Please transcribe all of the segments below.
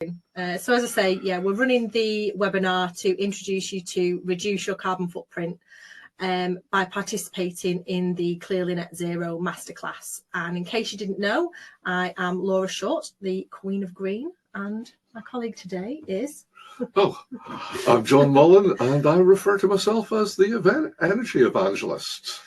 So as I say, yeah, we're running the webinar to introduce you to reduce your carbon footprint by participating in the Clearly Net Zero Masterclass. And in case you didn't know, I am Laura Short, the Queen of Green, and my colleague today is... Oh, I'm John Mullen, and I refer to myself as the energy evangelist.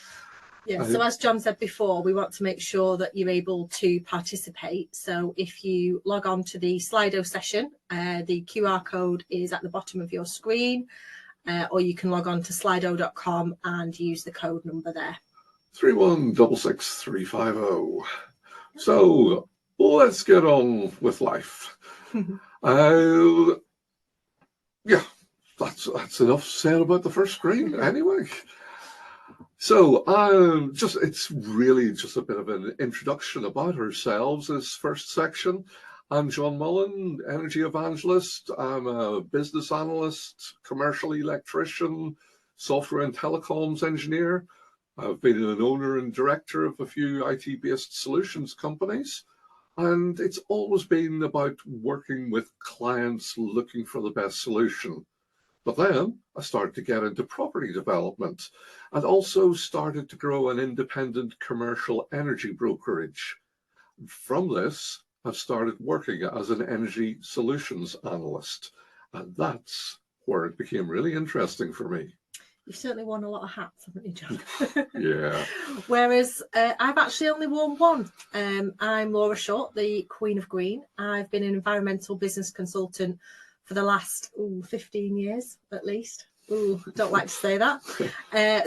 Yeah, so as John said before, we want to make sure that you're able to participate. So if you log on to the Slido session, the QR code is at the bottom of your screen, or you can log on to slido.com and use the code number there. 3166350. So let's get on with life. Yeah, that's enough said about the first screen anyway. So it's really just a bit of an introduction about ourselves, this first section. I'm John Mullen, energy evangelist. I'm a business analyst, commercial electrician, software and telecoms engineer. I've been an owner and director of a few IT-based solutions companies. And it's always been about working with clients looking for the best solution. But then I started to get into property development and also started to grow an independent commercial energy brokerage. From this, I've started working as an energy solutions analyst. And that's where it became really interesting for me. You've certainly worn a lot of hats, haven't you, John? Yeah. Whereas I've actually only worn one. I'm Laura Short, the Queen of Green. I've been an environmental business consultant for the last 15 years at least. Don't like to say that.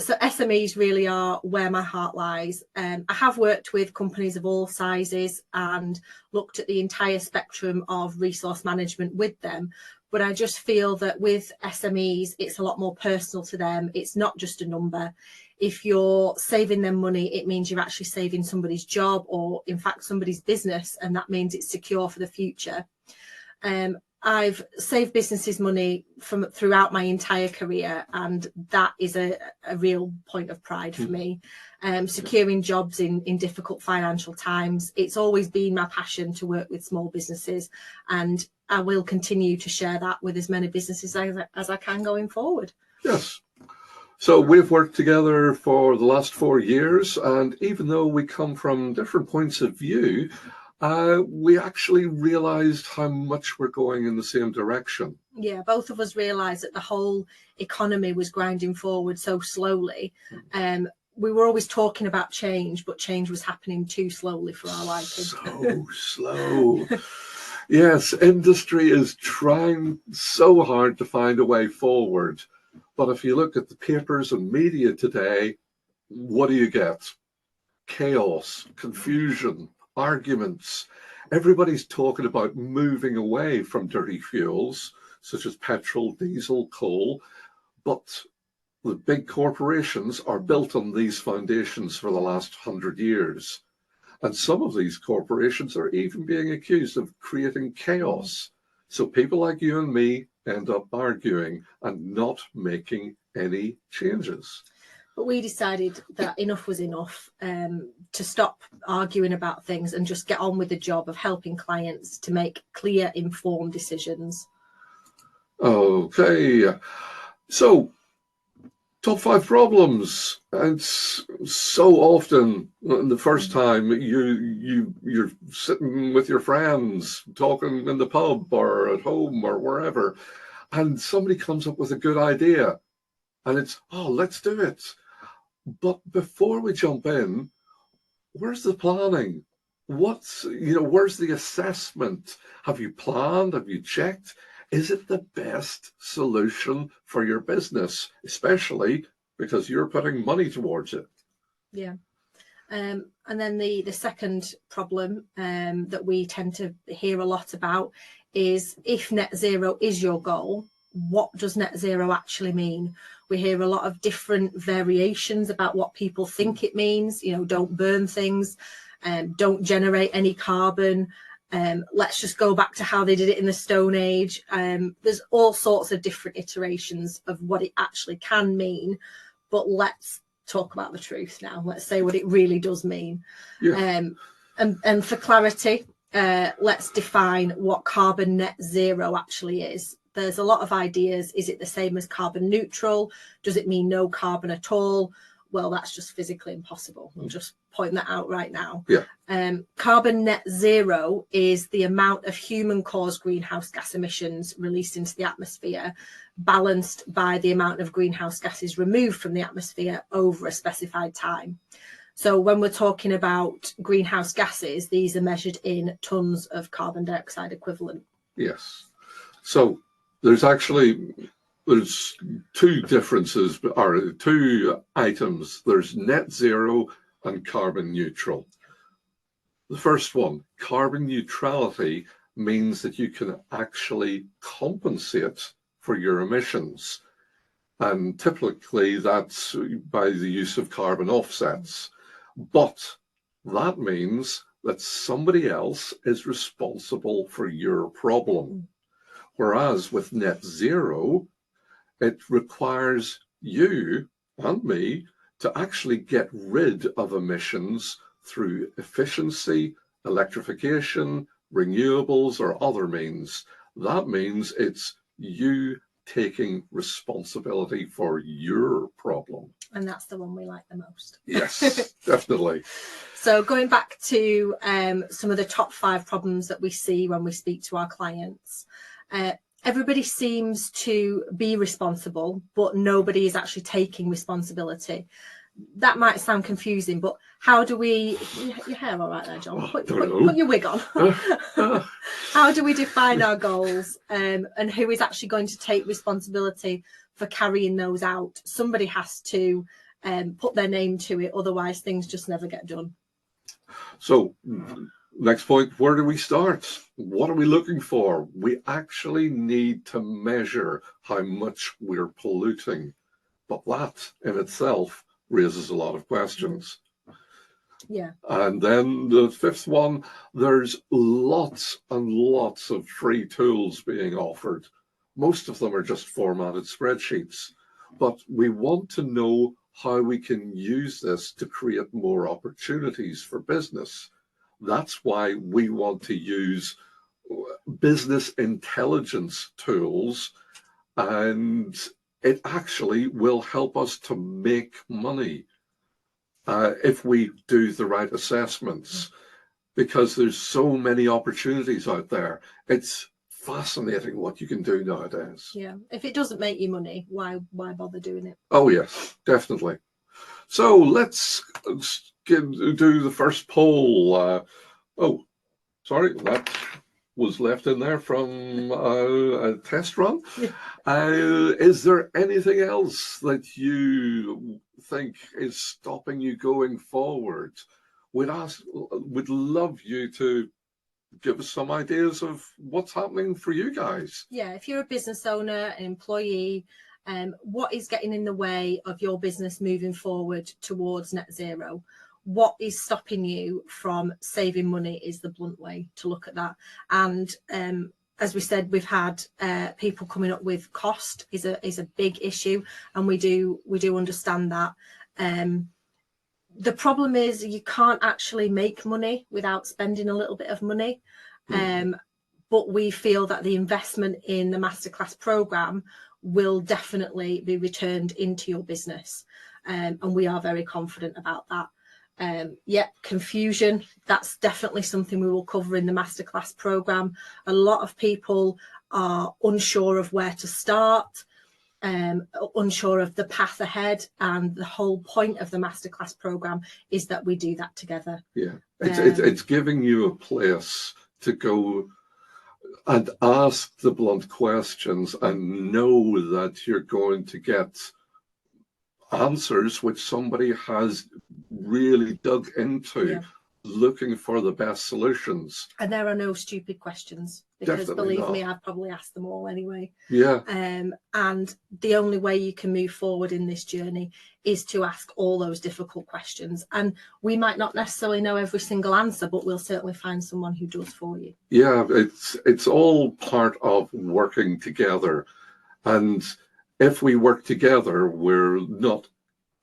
So SMEs really are where my heart lies. I have worked with companies of all sizes and looked at the entire spectrum of resource management with them. But I just feel that with SMEs, it's a lot more personal to them. It's not just a number. If you're saving them money, it means you're actually saving somebody's job or, in fact, somebody's business, and that means it's secure for the future. I've saved businesses money throughout my entire career, and that is a real point of pride for me. Securing jobs in difficult financial times. It's always been my passion to work with small businesses, and I will continue to share that with as many businesses as I can going forward. Yes. So we've worked together for the last 4 years, and even though we come from different points of view, we actually realized how much we're going in the same direction. Yeah, both of us realized that the whole economy was grinding forward so slowly. We were always talking about change, but change was happening too slowly for our liking. So slow. Yes, industry is trying so hard to find a way forward. But if you look at the papers and media today, what do you get? Chaos, confusion, arguments. Everybody's talking about moving away from dirty fuels such as petrol, diesel, coal, but the big corporations are built on these foundations for the last 100 years. And some of these corporations are even being accused of creating chaos. So people like you and me end up arguing and not making any changes. But we decided that enough was enough, to stop arguing about things and just get on with the job of helping clients to make clear, informed decisions. Okay, so top 5 problems. And so often the first time you're sitting with your friends talking in the pub or at home or wherever, and somebody comes up with a good idea and it's, oh, let's do it. But before we jump in, where's the planning? Where's the assessment? Have you planned? Have you checked? Is it the best solution for your business, especially because you're putting money towards it? Yeah. And then the second problem that we tend to hear a lot about is, if net zero is your goal, what does net zero actually mean? We hear a lot of different variations about what people think it means. Don't burn things, don't generate any carbon. Let's just go back to how they did it in the Stone Age. There's all sorts of different iterations of what it actually can mean, but let's talk about the truth now. Let's say what it really does mean. Yeah. And for clarity, let's define what carbon net zero actually is. There's a lot of ideas. Is it the same as carbon neutral? Does it mean no carbon at all? Well, that's just physically impossible. I'll just point that out right now. Yeah. Carbon net zero is the amount of human-caused greenhouse gas emissions released into the atmosphere, balanced by the amount of greenhouse gases removed from the atmosphere over a specified time. So when we're talking about greenhouse gases, these are measured in tons of carbon dioxide equivalent. Yes. So there's two differences, or two items. There's net zero and carbon neutral. The first one, carbon neutrality, means that you can actually compensate for your emissions. And typically that's by the use of carbon offsets. But that means that somebody else is responsible for your problem. Whereas with net zero, it requires you and me to actually get rid of emissions through efficiency, electrification, renewables, or other means. That means it's you taking responsibility for your problem. And that's the one we like the most. Yes, definitely. So going back to some of the top 5 problems that we see when we speak to our clients, everybody seems to be responsible, but nobody is actually taking responsibility. That might sound confusing, but how do we... Your hair all right there, John? Oh, put your wig on. How do we define our goals, and who is actually going to take responsibility for carrying those out? Somebody has to put their name to it, otherwise things just never get done. So next point, where do we start? What are we looking for? We actually need to measure how much we're polluting, but that in itself raises a lot of questions. Yeah. And then the 5th one, there's lots and lots of free tools being offered. Most of them are just formatted spreadsheets, but we want to know how we can use this to create more opportunities for business. That's why we want to use business intelligence tools, and it actually will help us to make money if we do the right assessments, because there's so many opportunities out there. It's fascinating what you can do nowadays. Yeah. If it doesn't make you money, why bother doing it? Oh, yes, definitely. So let's do the first poll. Oh, sorry, that was left in there from a test run. Is there anything else that you think is stopping you going forward? We'd love you to give us some ideas of what's happening for you guys. Yeah, if you're a business owner, an employee, what is getting in the way of your business moving forward towards net zero? What is stopping you from saving money is the blunt way to look at that. And as we said, we've had people coming up with cost is a big issue, and we do understand that. The problem is you can't actually make money without spending a little bit of money. But we feel that the investment in the masterclass program will definitely be returned into your business. And we are very confident about that. Confusion, that's definitely something we will cover in the masterclass program. A lot of people are unsure of where to start, unsure of the path ahead, and the whole point of the masterclass program is that we do that together. Yeah, it's giving you a place to go and ask the blunt questions and know that you're going to get answers which somebody has really dug into, looking for the best solutions. And there are no stupid questions, because Definitely believe not. me, I've probably asked them all anyway. Yeah. And the only way you can move forward in this journey is to ask all those difficult questions. And we might not necessarily know every single answer, but we'll certainly find someone who does for you. Yeah, it's all part of working together. And if we work together, we're not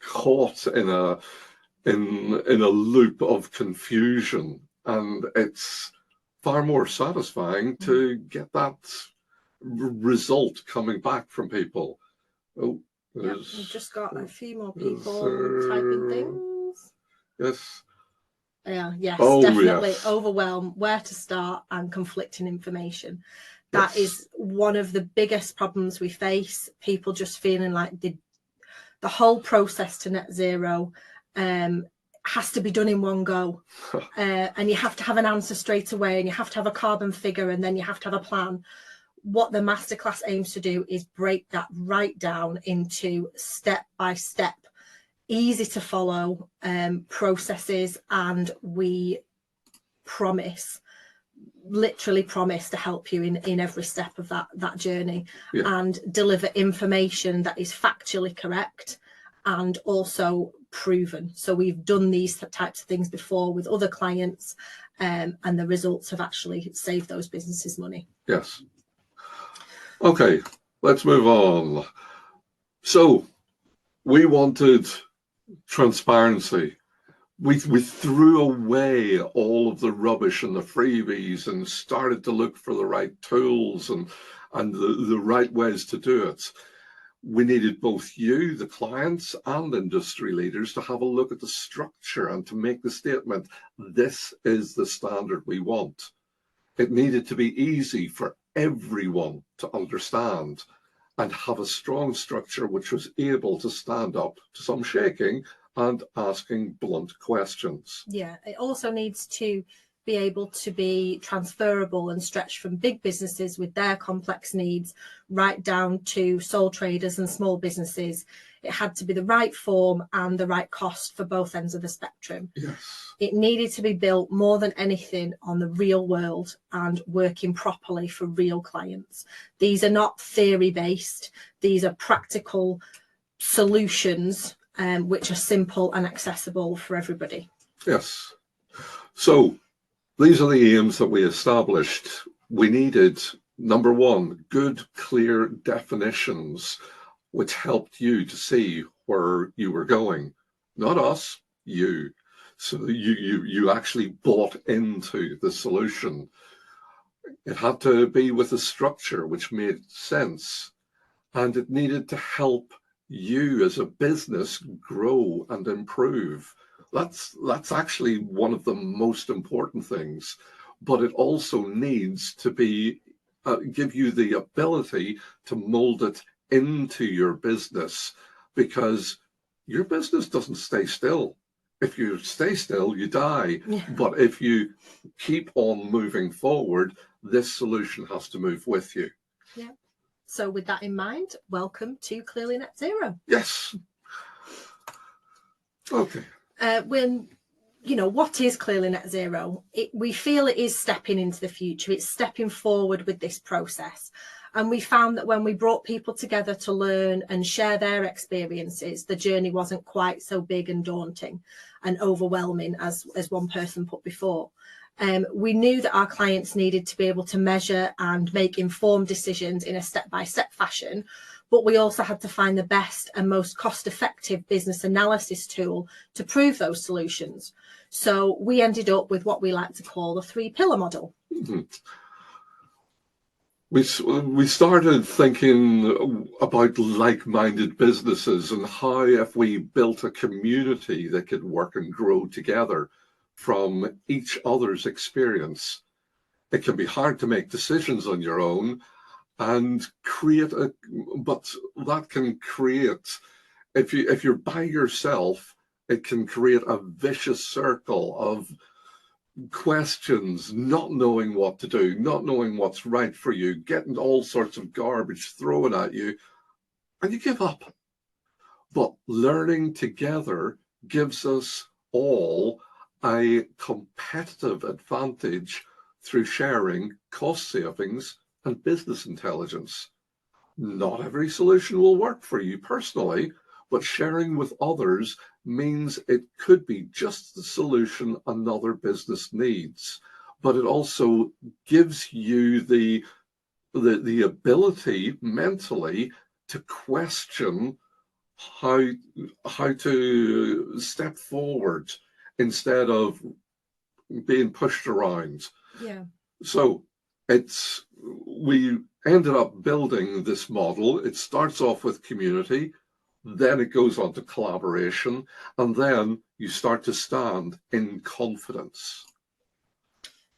caught in a loop of confusion. And it's far more satisfying to get that result coming back from people. Oh, yeah, we've just got a few more is people typing things. Yes. Yeah, yes, Oh, definitely. yes. Overwhelm, where to start, and conflicting information. That Yes. is one of the biggest problems we face. People just feeling like the whole process to net zero has to be done in one go. And you have to have an answer straight away, and you have to have a carbon figure, and then you have to have a plan. What the masterclass aims to do is break that right down into step by step, easy to follow processes, and we literally promise to help you in every step of that journey, and deliver information that is factually correct and also proven. So we've done these types of things before with other clients, and the results have actually saved those businesses money. Yes. Okay, let's move on. So we wanted transparency. We threw away all of the rubbish and the freebies and started to look for the right tools and the right ways to do it. We needed both you, the clients, and industry leaders to have a look at the structure and to make the statement, this is the standard we want. It needed to be easy for everyone to understand and have a strong structure which was able to stand up to some shaking and asking blunt questions. Yeah, it also needs to be able to be transferable and stretch from big businesses with their complex needs right down to sole traders and small businesses. It had to be the right form and the right cost for both ends of the spectrum. Yes. It needed to be built more than anything on the real world and working properly for real clients. These are not theory based, these are practical solutions which are simple and accessible for everybody. Yes. So these are the aims that we established. We needed, number one, good, clear definitions which helped you to see where you were going. Not us, you. So you actually bought into the solution. It had to be with a structure which made sense, and it needed to help you as a business grow and improve. That's actually one of the most important things, but it also needs to be give you the ability to mold it into your business, because your business doesn't stay still. If you stay still, you die. Yeah. But if you keep on moving forward, this solution has to move with you. Yeah. So with that in mind, welcome to Clearly Net Zero. Yes. Okay. What is Clearly Net Zero? We feel it is stepping into the future. It's stepping forward with this process. And we found that when we brought people together to learn and share their experiences, the journey wasn't quite so big and daunting and overwhelming as one person put before. We knew that our clients needed to be able to measure and make informed decisions in a step-by-step fashion, but we also had to find the best and most cost-effective business analysis tool to prove those solutions. So we ended up with what we like to call the 3-pillar model. Mm-hmm. We started thinking about like-minded businesses and how if we built a community that could work and grow together from each other's experience. It can be hard to make decisions on your own and but that can create, if you're by yourself, it can create a vicious circle of questions, not knowing what to do, not knowing what's right for you, getting all sorts of garbage thrown at you, and you give up. But learning together gives us all a competitive advantage through sharing cost savings and business intelligence. Not every solution will work for you personally, but sharing with others means it could be just the solution another business needs. But it also gives you the ability mentally to question how to step forward instead of being pushed around. Yeah. So we ended up building this model. It starts off with community, then it goes on to collaboration, and then you start to stand in confidence.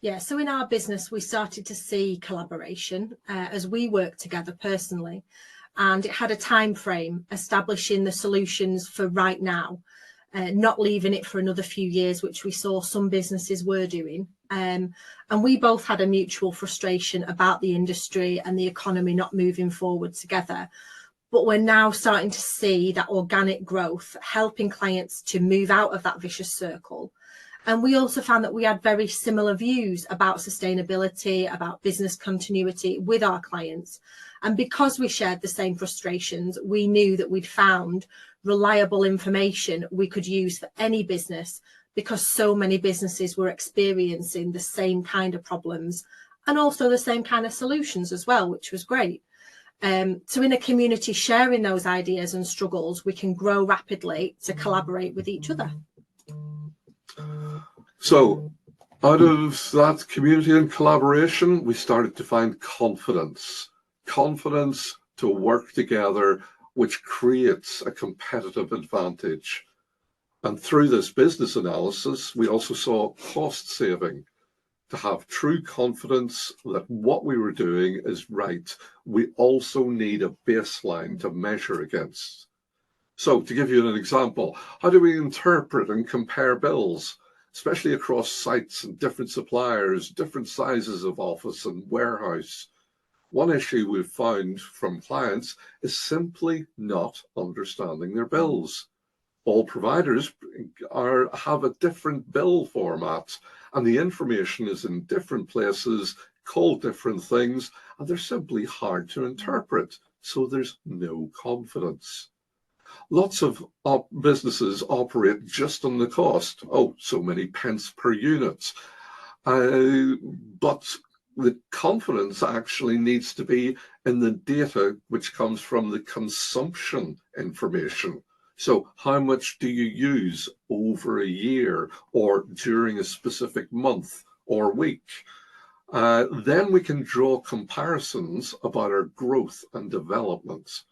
Yeah, so in our business, we started to see collaboration as we work together personally, and it had a time frame establishing the solutions for right now, not leaving it for another few years, which we saw some businesses were doing. And we both had a mutual frustration about the industry and the economy not moving forward together. But we're now starting to see that organic growth helping clients to move out of that vicious circle. And we also found that we had very similar views about sustainability, about business continuity with our clients. And because we shared the same frustrations, we knew that we'd found reliable information we could use for any business, because so many businesses were experiencing the same kind of problems and also the same kind of solutions as well, which was great. So in a community sharing those ideas and struggles, we can grow rapidly to collaborate with each other. So out of that community and collaboration, we started to find confidence to work together, which creates a competitive advantage. And through this business analysis, we also saw cost saving. To have true confidence that what we were doing is right, we also need a baseline to measure against. So to give you an example, how do we interpret and compare bills, especially across sites and different suppliers, different sizes of office and warehouse? One issue we've found from clients is simply not understanding their bills. All providers have a different bill format, and the information is in different places, called different things, and they're simply hard to interpret, so there's no confidence. Lots of businesses operate just on the cost. Oh, so many pence per unit. But the confidence actually needs to be in the data which comes from the consumption information. So how much do you use over a year or during a specific month or week? Then we can draw comparisons about our growth and development.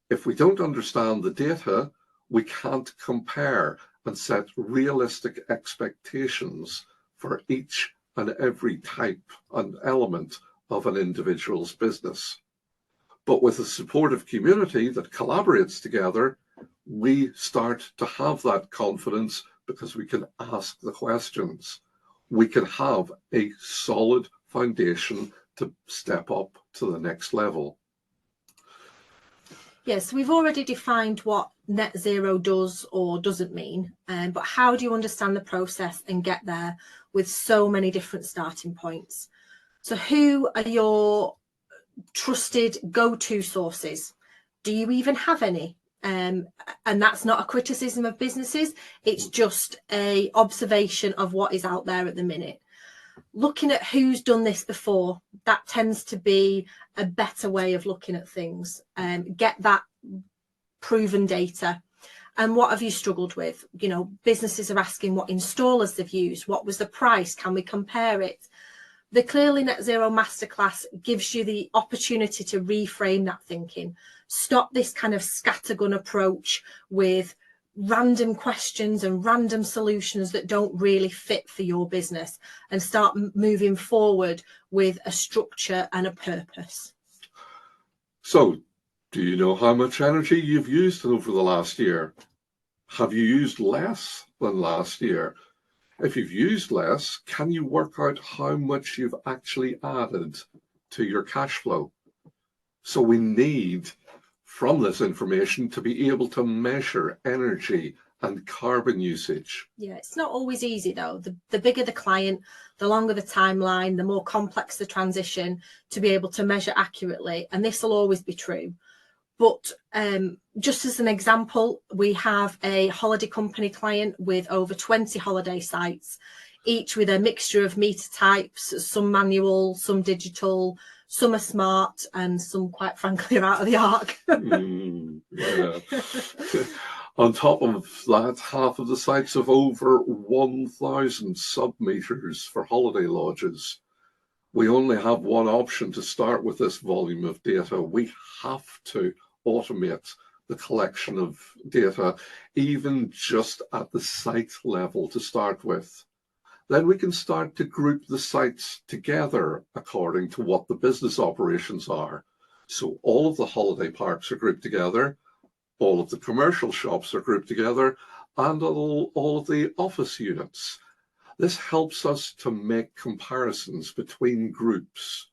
If we don't understand the data, we can't compare and set realistic expectations for each and every type and element of an individual's business. But with a supportive community that collaborates together, we start to have that confidence because we can ask the questions. We can have a solid foundation to step up to the next level. Yes, we've already defined what net zero does or doesn't mean, but how do you understand the process and get there with so many different starting points? So who are your trusted go-to sources? Do you even have any? And that's not a criticism of businesses, it's just an observation of what is out there at the minute. Looking at who's done this before, that tends to be a better way of looking at things. Get that proven data. And what have you struggled with? You know, businesses are asking what installers they've used, what was the price, can we compare it? The Clearly Net Zero Masterclass gives you the opportunity to reframe that thinking. Stop this kind of scattergun approach with random questions and random solutions that don't really fit for your business, and start moving forward with a structure and a purpose. So, do you know how much energy you've used over the last year? Have you used less than last year? If you've used less, can you work out how much you've actually added to your cash flow? So we need, from this information, to be able to measure energy and carbon usage. Yeah, it's not always easy though. The bigger the client, the longer the timeline, the more complex the transition to be able to measure accurately. And this will always be true. But just as an example, we have a holiday company client with over 20 holiday sites, each with a mixture of meter types, some manual, some digital, some are smart, and some, quite frankly, are out of the arc. Yeah. On top of that, half of the sites have over 1,000 sub-meters for holiday lodges. We only have one option to start with this volume of data. We have to automate the collection of data, even just at the site level to start with. Then we can start to group the sites together according to what the business operations are. So all of the holiday parks are grouped together, all of the commercial shops are grouped together, and all of the office units. This helps us to make comparisons between groups.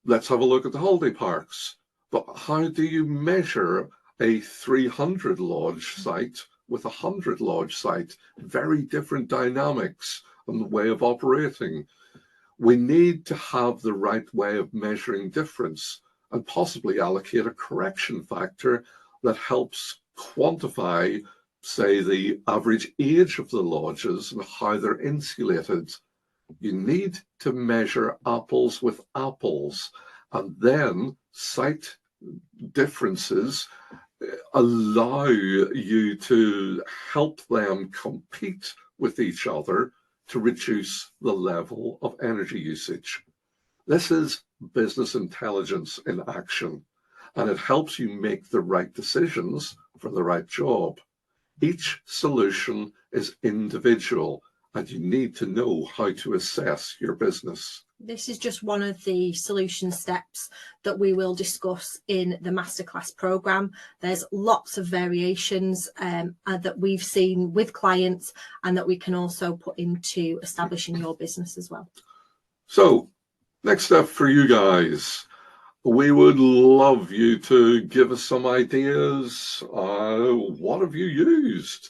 Let's have a look at the holiday parks. But how do you measure a 300 lodge site with a 100 lodge site? Very different dynamics and the way of operating. We need to have the right way of measuring difference and possibly allocate a correction factor that helps quantify, say, the average age of the lodges and how they're insulated. You need to measure apples with apples, and then site differences allow you to help them compete with each other to reduce the level of energy usage. This is business intelligence in action, and it helps you make the right decisions for the right job. Each solution is individual, and you need to know how to assess your business. This is just one of the solution steps that we will discuss in the masterclass program. There's lots of variations that we've seen with clients and that we can also put into establishing your business as well. So, next step for you guys. We would love you to give us some ideas. What have you used?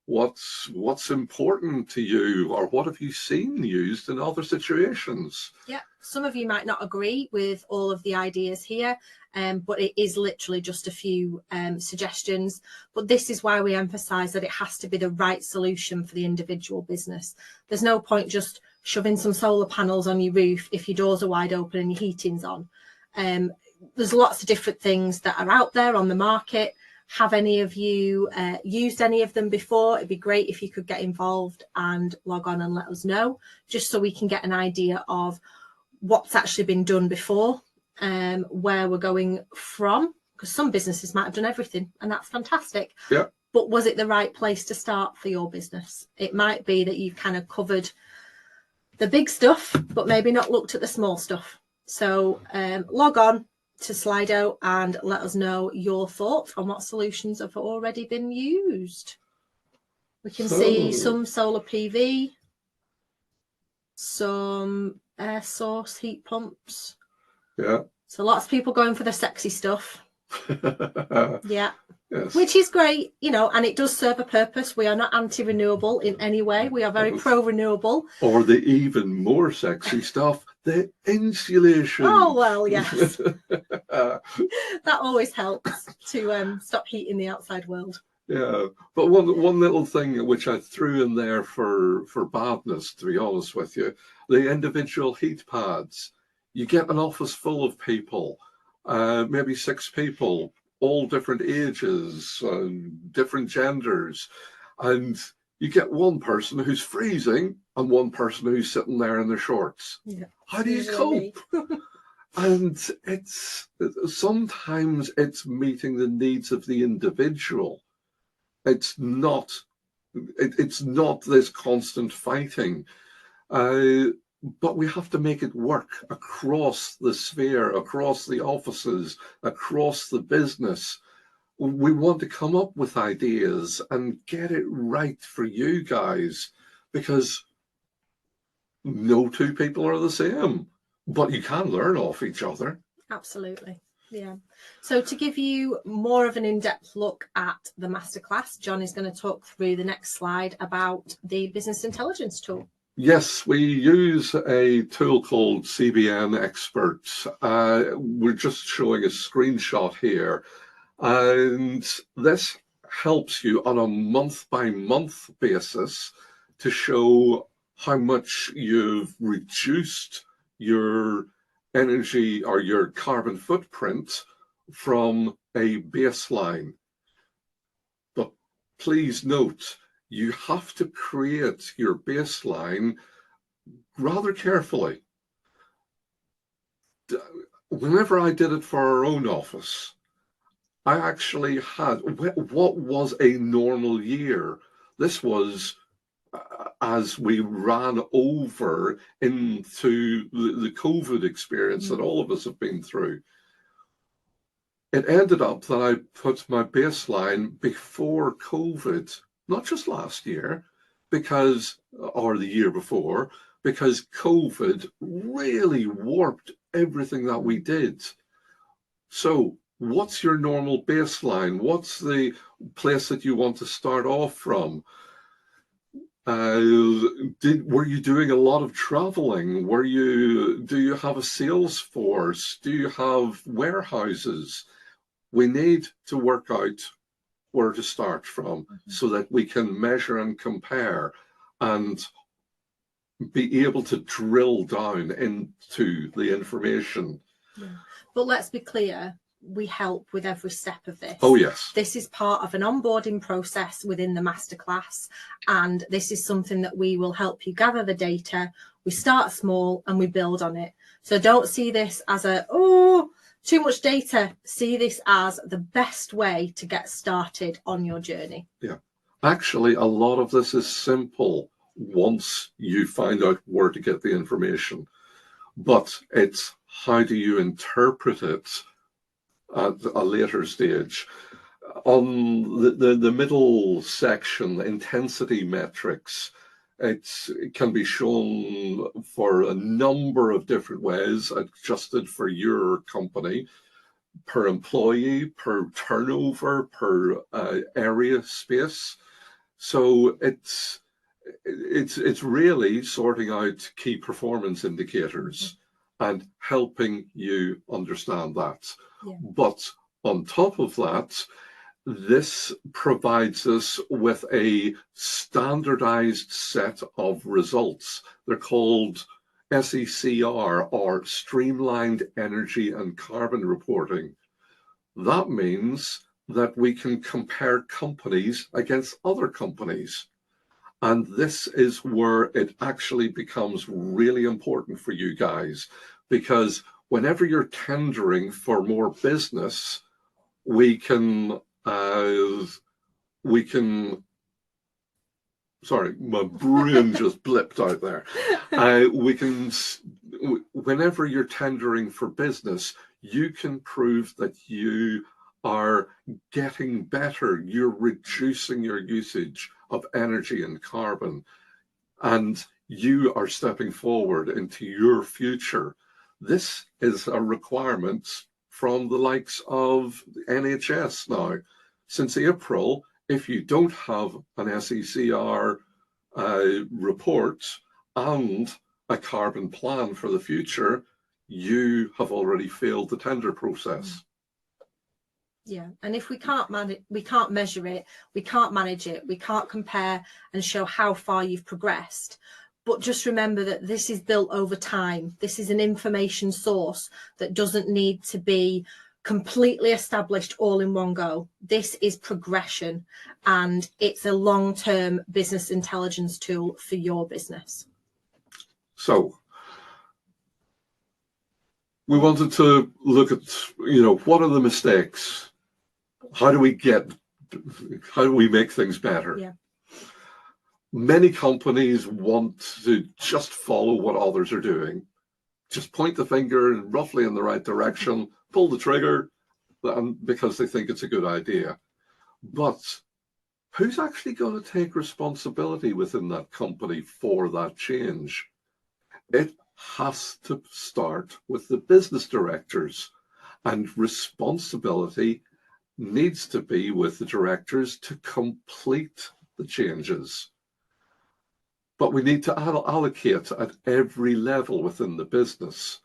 What's important to you, or what have you seen used in other situations? Yeah, some of you might not agree with all of the ideas here, but it is literally just a few suggestions. But this is why we emphasize that it has to be the right solution for the individual business. There's no point just shoving some solar panels on your roof if your doors are wide open and your heating's on. There's lots of different things that are out there on the market. Have any of you used any of them before? It'd be great if you could get involved and log on and let us know, just so we can get an idea of what's actually been done before, where we're going from, because some businesses might have done everything, and that's fantastic. Yeah. But was it the right place to start for your business? It might be that you've kind of covered the big stuff, but maybe not looked at the small stuff. So log on to Slido and let us know your thoughts on what solutions have already been used. We can see some solar PV, some air source heat pumps. Yeah. So lots of people going for the sexy stuff. Yeah. Yes. Which is great, you know, and it does serve a purpose. We are not anti-renewable in any way. We are very pro-renewable. Or the even more sexy stuff, the insulation. Oh, well, yes. That always helps to stop heating the outside world. Yeah, but one little thing which I threw in there for badness, to be honest with you, the individual heat pads. You get an office full of people, maybe 6 people, all different ages, different genders, and you get one person who's freezing and one person who's sitting there in their shorts. Yeah. How do you cope? And sometimes it's meeting the needs of the individual. It's not this constant fighting. But we have to make it work across the sphere, across the offices, across the business. We want to come up with ideas and get it right for you guys, because no 2 people are the same, but you can learn off each other. Absolutely. Yeah. So to give you more of an in-depth look at the masterclass, John is going to talk through the next slide about the business intelligence tool. Yes, we use a tool called CBN Experts. We're just showing a screenshot here. And this helps you on a month-by-month basis to show how much you've reduced your energy or your carbon footprint from a baseline. But please note, you have to create your baseline rather carefully. whenever I did it for our own office, I actually had what was a normal year. This was as we ran over into the COVID experience that all of us have been through. It ended up that I put my baseline before COVID, not just last year, or the year before, because COVID really warped everything that we did. So what's your normal baseline? What's the place that you want to start off from? Were you doing a lot of traveling? Do you have a sales force? Do you have warehouses? We need to work out where to start from so that we can measure and compare and be able to drill down into the information. Yeah. But let's be clear, we help with every step of this. Oh, yes. This is part of an onboarding process within the masterclass, and this is something that we will help you gather the data. We start small and we build on it. So don't see this as too much data. See this as the best way to get started on your journey. Yeah. Actually, a lot of this is simple once you find out where to get the information. But it's how do you interpret it at a later stage. On the middle section, intensity metrics, it can be shown for a number of different ways, adjusted for your company, per employee, per turnover, per area space. So it's really sorting out key performance indicators and helping you understand that. Yeah. But on top of that, this provides us with a standardized set of results. They're called SECR, or Streamlined Energy and Carbon Reporting. That means that we can compare companies against other companies. And this is where it actually becomes really important for you guys, because whenever you're tendering for more business, we can sorry, my brain just blipped out there. Whenever you're tendering for business, you can prove that you are getting better. You're reducing your usage of energy and carbon, and you are stepping forward into your future. This is a requirement from the likes of the NHS now. Since April, if you don't have an SECR report and a carbon plan for the future, you have already failed the tender process. Yeah, and if we can't measure it, we can't manage it, we can't compare and show how far you've progressed. But just remember that this is built over time. This is an information source that doesn't need to be completely established all in one go. This is progression, and it's a long-term business intelligence tool for your business. So we wanted to look at, what are the mistakes? How do we make things better? Yeah. Many companies want to just follow what others are doing. Just point the finger roughly in the right direction, pull the trigger, because they think it's a good idea. But who's actually going to take responsibility within that company for that change? It has to start with the business directors, and responsibility needs to be with the directors to complete the changes. But we need to allocate at every level within the business.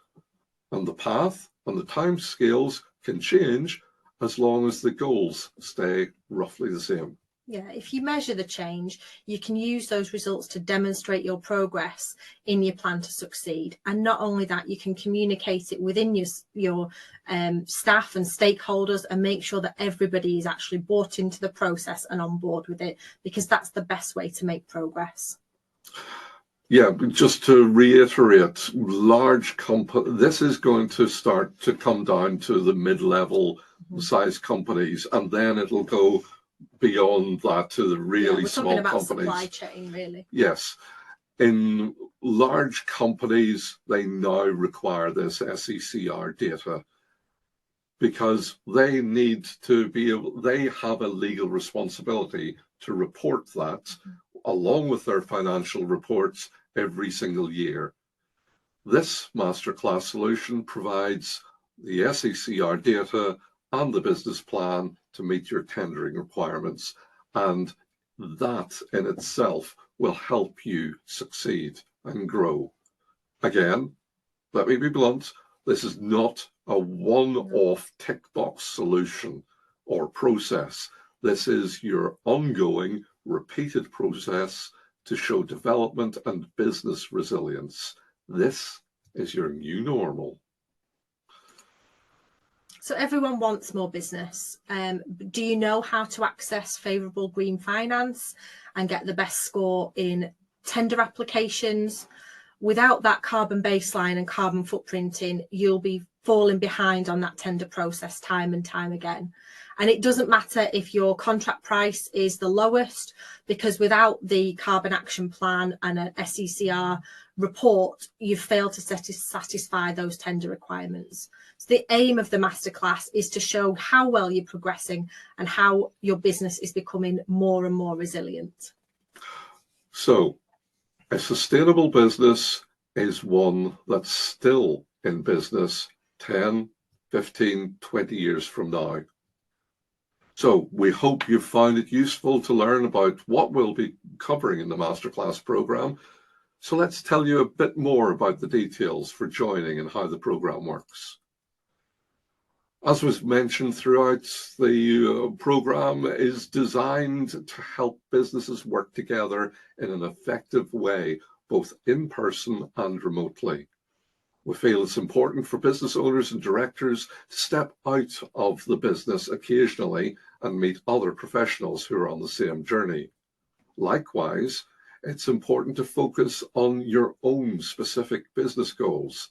And the path and the time scales can change as long as the goals stay roughly the same. Yeah, if you measure the change, you can use those results to demonstrate your progress in your plan to succeed. And not only that, you can communicate it within your staff and stakeholders and make sure that everybody is actually bought into the process and on board with it, because that's the best way to make progress. Yeah, but just to reiterate, this is going to start to come down to the mid-level size companies, and then it'll go beyond that to the really small talking about companies. Supply chain, really. Yes. In large companies, they now require this SECR data because they have a legal responsibility to report that along with their financial reports every single year. This masterclass solution provides the SECR data and the business plan to meet your tendering requirements, and that in itself will help you succeed and grow. Again, let me be blunt, this is not a one-off tick box solution or process. This is your ongoing, repeated process to show development and business resilience. This is your new normal. So everyone wants more business. Do you know how to access favourable green finance and get the best score in tender applications? Without that carbon baseline and carbon footprinting, you'll be falling behind on that tender process time and time again. And it doesn't matter if your contract price is the lowest, because without the carbon action plan and an SECR report, you've failed to satisfy those tender requirements. So the aim of the masterclass is to show how well you're progressing and how your business is becoming more and more resilient. So a sustainable business is one that's still in business 10, 15, 20 years from now. So we hope you've found it useful to learn about what we'll be covering in the masterclass program. So let's tell you a bit more about the details for joining and how the program works. As was mentioned throughout, the program is designed to help businesses work together in an effective way, both in person and remotely. We feel it's important for business owners and directors to step out of the business occasionally and meet other professionals who are on the same journey. Likewise, it's important to focus on your own specific business goals.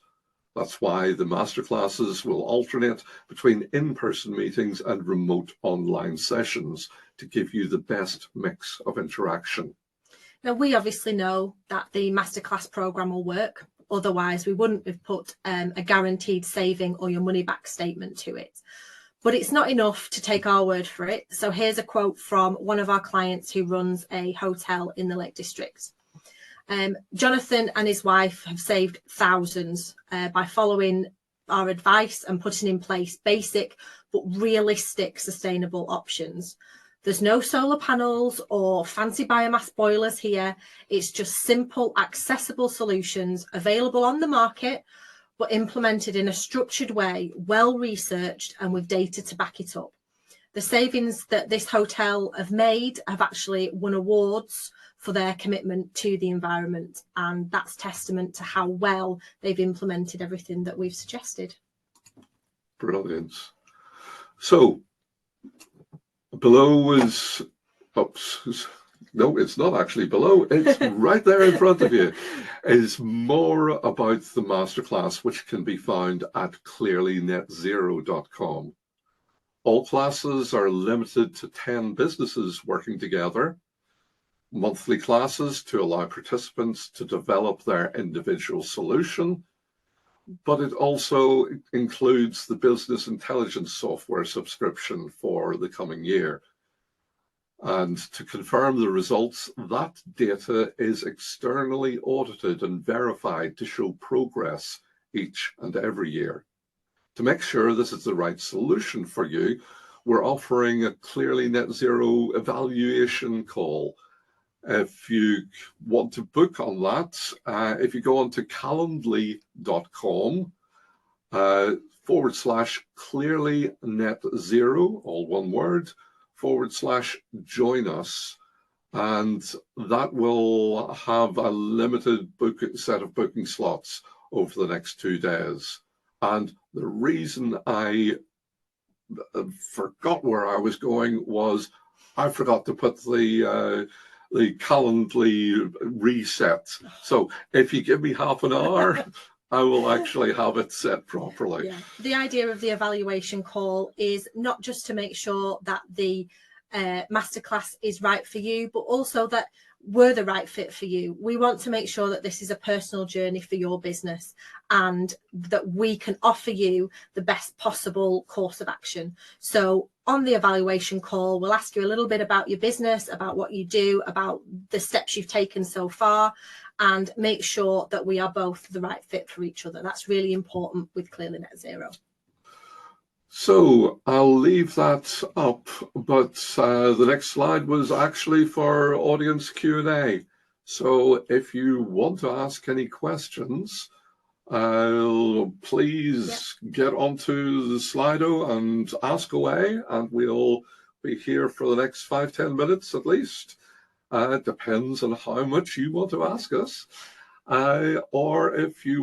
That's why the masterclasses will alternate between in-person meetings and remote online sessions to give you the best mix of interaction. Now, we obviously know that the masterclass program will work. Otherwise, we wouldn't have put a guaranteed saving or your money back statement to it. But it's not enough to take our word for it. So here's a quote from one of our clients who runs a hotel in the Lake District. Jonathan and his wife have saved thousands by following our advice and putting in place basic but realistic sustainable options. There's no solar panels or fancy biomass boilers here. It's just simple, accessible solutions available on the market, but implemented in a structured way, well researched and with data to back it up. The savings that this hotel have made have actually won awards for their commitment to the environment, and that's testament to how well they've implemented everything that we've suggested. Brilliant. So below is, oops, no, it's not actually below, it's right there in front of you, is more about the masterclass, which can be found at clearlynetzero.com. All classes are limited to 10 businesses working together, monthly classes to allow participants to develop their individual solution, but it also includes the business intelligence software subscription for the coming year. And to confirm the results, that data is externally audited and verified to show progress each and every year. To make sure this is the right solution for you, we're offering a Clearly Net Zero evaluation call. If you want to book on that, if you go on to calendly.com /Clearly Net Zero, all one word, /join us, and that will have a limited set of booking slots over the next 2 days. And the reason I forgot where I was going was I forgot to put the the Calendly reset. So if you give me half an hour, I will actually have it set properly. Yeah. The idea of the evaluation call is not just to make sure that the masterclass is right for you, but also that we're the right fit for you. We want to make sure that this is a personal journey for your business and that we can offer you the best possible course of action. So on the evaluation call, we'll ask you a little bit about your business, about what you do, about the steps you've taken so far, and make sure that we are both the right fit for each other. That's really important with Clearly Net Zero. So I'll leave that up, but the next slide was actually for audience Q&A. So if you want to ask any questions, please get onto the Slido and ask away, and we'll be here for the next 5-10 minutes at least. It depends on how much you want to ask us, or if you